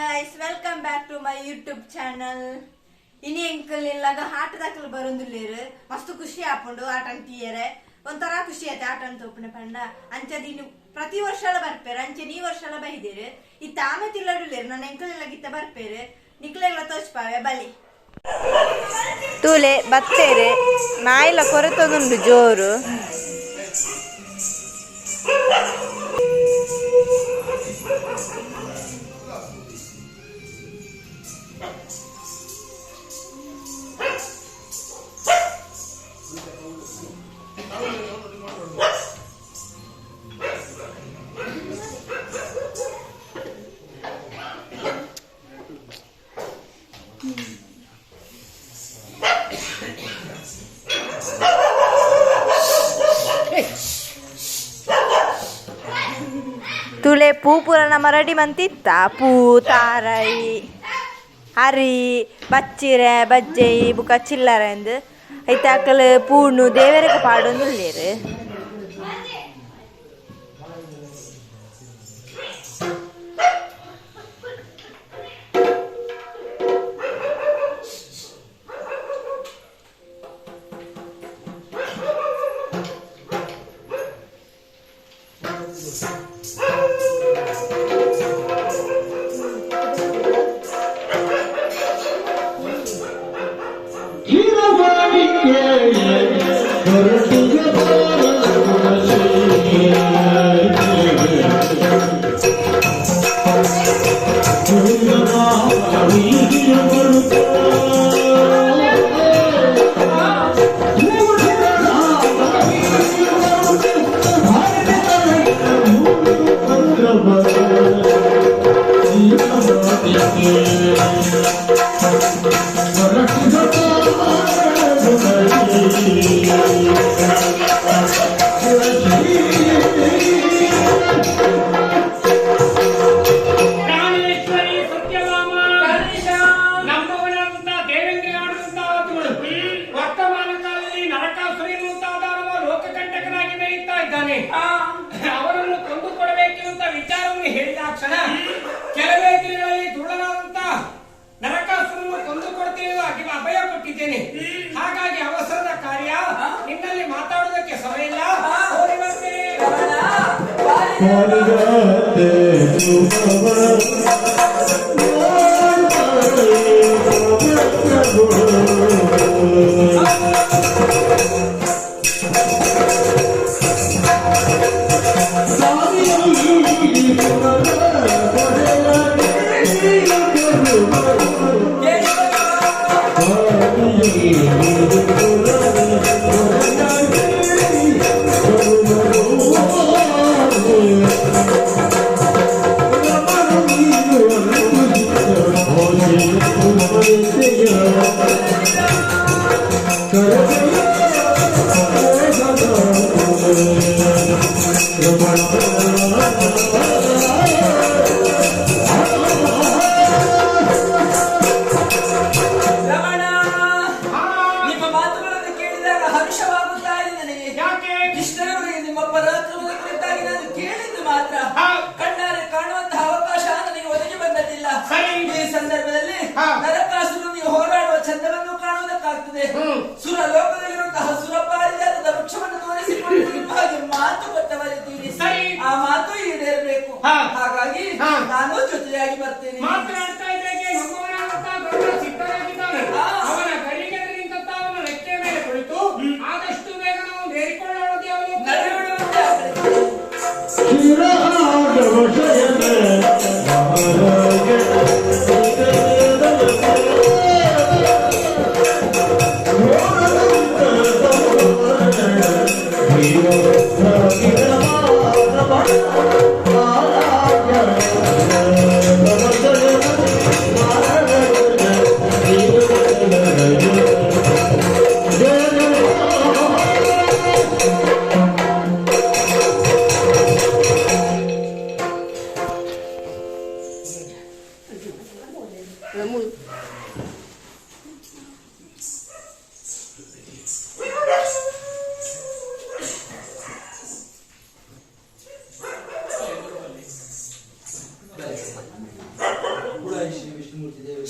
guys, welcome back to my YouTube channel. इनी uncle इल्लागा हाट दाखल बरोंदुल्लेरु मस्त खुशी आपुंडु आटन तीयरे ಒಂತರ ಖುಷಿ ಆಯ್ತು ಆಟನ್ ತೋಪನೆ ಪಂಡ ಅಂಚದಿನ ಪ್ರತಿ ವರ್ಷಲ ಬರ್ಪೇರೆ ಅಂಚೆ ನೀ ವರ್ಷಲ ಬೈದೇರು ಈ ತಾಮೆ ತಿಲ್ಲಡುಲ್ಲೇರು ನನ್ನ ಅಂಕಲ್ ಎಲ್ಲ ಗಿತ್ತ ಬರ್ಪೇರೆ ನಿಕ್ಲೆಗಳ ತೋಚ್ಪಾವೆ ಬಲಿ ತೂಲೆ ಬತ್ತೇರೆ ನಾಯಿಲ ಕೊರೆತೊಂದುಂಡು ಜೋರು ತುಲೆ ಪೂ ಪುರಾಣ ಮರಡಿ ಮಂತಿತ್ತ ಪೂ ತಾರೈ ಹರಿ ಬಚ್ಚಿರೆ ಬಜ್ಜೈ ಬುಕ ಚಿಲ್ಲರ ಎಂದು ಐತೆ ಅಕ್ಕಲು ಪೂಣ್ಣು ದೇವರಿಗೆ ಪಾಡೊಂದುಲ್ಲೇರು ಅವರನ್ನು ಕೊಂದುಕೊಡಬೇಕೆಂಬ ವಿಚಾರವನ್ನು ಹೇಳಿದ ಕ್ಷಣ ಕೆಲವೇ ದಿನಗಳಲ್ಲಿ ದುಳ್ಳನಾದಂತ ನರಕಾಸುರನ್ನು ಕೊಂದುಕೊಡ್ತೀನಿ ಅಭಯ ಕೊಟ್ಟಿದ್ದೇನೆ. ಹಾಗಾಗಿ ಅವಸರದ ಕಾರ್ಯ, ನಿನ್ನಲ್ಲಿ ಮಾತಾಡೋದಕ್ಕೆ ಸಮಯ ಇಲ್ಲ. ಓಡಿ ಬರ್ತೇನೆ. ಕಣ್ಣಾರೆ ಕಾಣುವಂತಹ ಅವಕಾಶ ನನಗೆ ಒದಗಿ ಬಂದದಿಲ್ಲ. ಈ ಸಂದರ್ಭದಲ್ಲಿ ನರಕಾಸುರನಿಗೆ ಹೋರಾಡುವ ಚಂದವನ್ನು ಕಾಣುವುದಕ್ಕಾಗ್ತದೆ. ಸುರ ಲೋಕದಲ್ಲಿರುವಂತಹ ಸುರಪಾರಿಜಾತದ ವೃಕ್ಷವನ್ನು ತೋರಿಸಿಕೊಂಡು ನಿಮಗೆ ಮಾತು ಕೊಟ್ಟವರಿದ್ದೀರಿ. ಆ ಮಾತು ಈಡೇರಬೇಕು. ಹಾಗಾಗಿ ನಾನು ಜೊತೆಯಾಗಿ ಬರ್ತೇನೆ. ಮಾತನಾಡ್ತಾ ಇದ್ದೇನೆ. ಸಿದ್ಧರಾಗಿದ್ದಾನೆ. ಅವನ ಕೈಗೆ ನಿಂತ ಅವನ ರೆಕ್ಕೆ ಮೇಲೆ ಕುಳಿತು ಆದಷ್ಟು ಬೇಗ ನಾವು ಬೇರಿಕೊಳ್ಳೋದು ಯಾವುದು ಶ್ರೀ ವಿಷ್ಣುಮೂರ್ತಿ ದೇವರ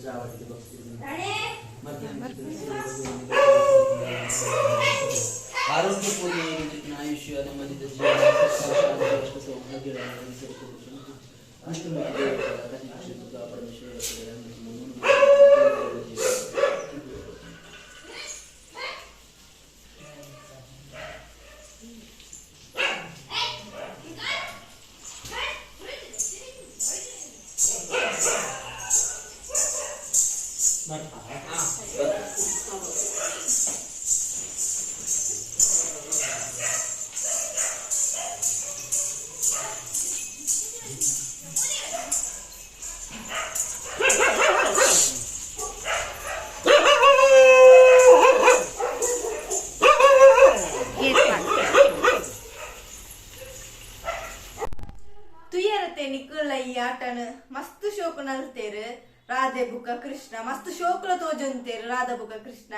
ಚಾವಟಿಗೆ ಆರೋಗ್ಯ ಪೂರ್ಣ ಆಯುಷ್ಯ ನೆಮ್ಮದಿತ ಜೀವನ ಸೌಭಾಗ್ಯಗಳನ್ನು ವಿಷ್ಣುಮೂರ್ತಿ ದೇವರ ಪರಮೇಶ್ವರ ತುಯ್ಯರತೆ ನಿಕ್ಕುಲ ಈ ಆಟನ ಮಸ್ತ್ ಶೋಕು ನಲ್ತೇರು ರಾಧೆ ಬುಕ್ಕ ಕೃಷ್ಣ ಮಸ್ತ್ ಶೋಕುಲ ತೋಜುಂತೇರು ರಾಧಾ ಬುಕ್ಕ ಕೃಷ್ಣ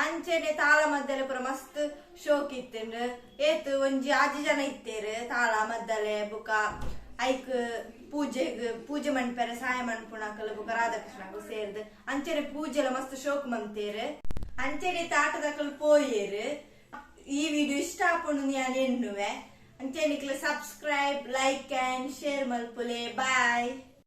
ಅಂಚೆನೆ ತಾಳ ಮದ್ದಲೆ ಪುರ ಮಸ್ತ್ ಶೋಕ್ ಇತ್ತೇನು ಏತು ಒಂಜಿ 6 ಜನ ಇತ್ತೇರು ತಾಳ ಮದ್ದಲೆ ಬುಕ್ಕ ಐಕ್ ಪೂಜೆ ಮನ್ಪೆರೆ ಸಹಾಯ ಮನ್ಪುಣಕಲ್ ಬುಕ್ಕ ರಾಧಾಕೃಷ್ಣಕು ಸೇರ್ದು ಅಂಚೆನೆ ಪೂಜೆಲ ಮಸ್ತ್ ಶೋಕ್ ಮಂತೇರು ಅಂಚೆನೆ ತಾಟದಕಲ್ ಪೋಯೇರು ಈ ವಿಡಿಯೋ ಇಷ್ಟ ಆಪುಂಡು ನಾನು ಎನ್ನುವೆ ಅಂಚೆನಿಕ್ಲೆ ಸಬ್ಸ್ಕ್ರೈಬ್ ಲೈಕ್ ಅಂಡ್ ಶೇರ್ ಮಲ್ಪುಲೆ ಬಾಯ್.